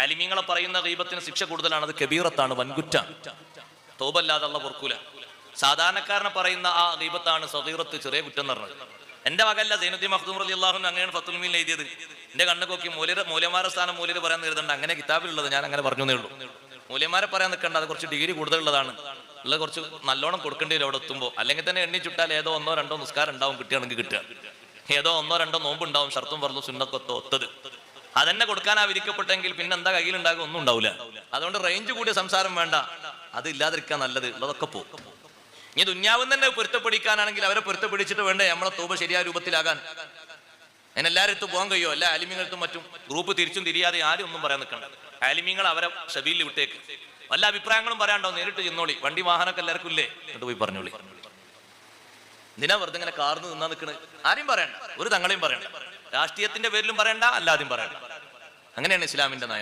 ആലിമീങ്ങളെ പറയുന്ന ഗീബത്തിന് ശിക്ഷ കൂടുതലാണ്, അത് കബീറത്താണ്, വൻകുറ്റാണ്, തൗബല്ലാതെ അല്ലാഹു പൊറുക്കൂല. സാധാരണക്കാരനെ പറയുന്ന ആ ഗീബത്താണ് സഗീറത്ത്, ചെറിയ കുറ്റം എന്ന് പറഞ്ഞത്. എന്റെ വകല്ല, സൈനുദ്ദീൻ മഖ്ദൂം റളിയല്ലാഹു അൻഹു അങ്ങനെയാണ് ഫത്തുൽ മുഈനിൽ എഴുതിയത്. എന്റെ കണ്ണ് നോക്കി മൂല്യമാരുടെ സ്ഥാനം മൂല്യർ പറയാൻ എഴുതണ്ട, അങ്ങനെ കിതാബിലുള്ളത് ഞാൻ അങ്ങനെ പറഞ്ഞേ ഉള്ളൂ. മൂല്യമാരെ പറയാൻ നിൽക്കണ്ട, അത് കുറച്ച് ഡിഗ്രി കൂടുതലുള്ളതാണ്, ഉള്ളത് കുറച്ച് നല്ലോണം കൊടുക്കേണ്ടി വരും അവിടെ എത്തുമ്പോൾ. അല്ലെങ്കിൽ തന്നെ എണ്ണി ചുട്ടാൽ ഏതോ ഒന്നോ രണ്ടോ നിസ്കാരം ഉണ്ടാവും, കിട്ടുകയാണെങ്കിൽ കിട്ടുക, ഏതോ ഒന്നോ രണ്ടോ നോമ്പ് ഉണ്ടാവും, ഷർത്തും ഫർളും സുന്നത്തൊക്കെ ഒത്തത്. അതെന്നെ കൊടുക്കാനാ വിധിക്കപ്പെട്ടെങ്കിൽ പിന്നെ എന്താ കയ്യിലുണ്ടാകും? ഒന്നും ഉണ്ടാവില്ല. അതുകൊണ്ട് റേഞ്ച് കൂടിയ സംസാരം വേണ്ട, അത് ഇല്ലാതിരിക്കാൻ നല്ലത്, ഉള്ളതൊക്കെ പോകും. ഇനി ദുന്യാവും തന്നെ പൊരുത്തപ്പെടിക്കാനാണെങ്കിൽ അവരെ പൊരുത്തപ്പെടിച്ചിട്ട് വേണ്ടേ നമ്മളെ തൗബ ശരിയായ രൂപത്തിലാകാൻ. അതിനെല്ലാവരും പോകാൻ കഴിയുമോ? എല്ലാ ആലിമീങ്ങൾക്കും മറ്റും ഗ്രൂപ്പ് തിരിച്ചും തിരിയാതെ ആരും ഒന്നും പറയാൻ നിൽക്കണ്ട. ആലിമീങ്ങൾ അവരെ സബീലിൽ വിട്ടേക്ക്. വല്ല അഭിപ്രായങ്ങളും പറയാണ്ടോ നേരിട്ട് ചെന്നോളി, വണ്ടി വാഹനമൊക്കെ എല്ലാവർക്കും ഇല്ലേ, എന്നിട്ട് പോയി പറഞ്ഞോളി. എന്തിനാ വെറുതെ ഇങ്ങനെ കാർന്ന് നിന്നാ നിൽക്കണത്? ആരും പറയണ്ട, ഒരു തങ്ങളെയും പറയണ്ട, രാഷ്ട്രീയത്തിന്റെ പേരിലും പറയണ്ട, അല്ലാതെയും പറയണ്ട. അങ്ങനെയാണ് ഇസ്ലാമിന്റെ നയം.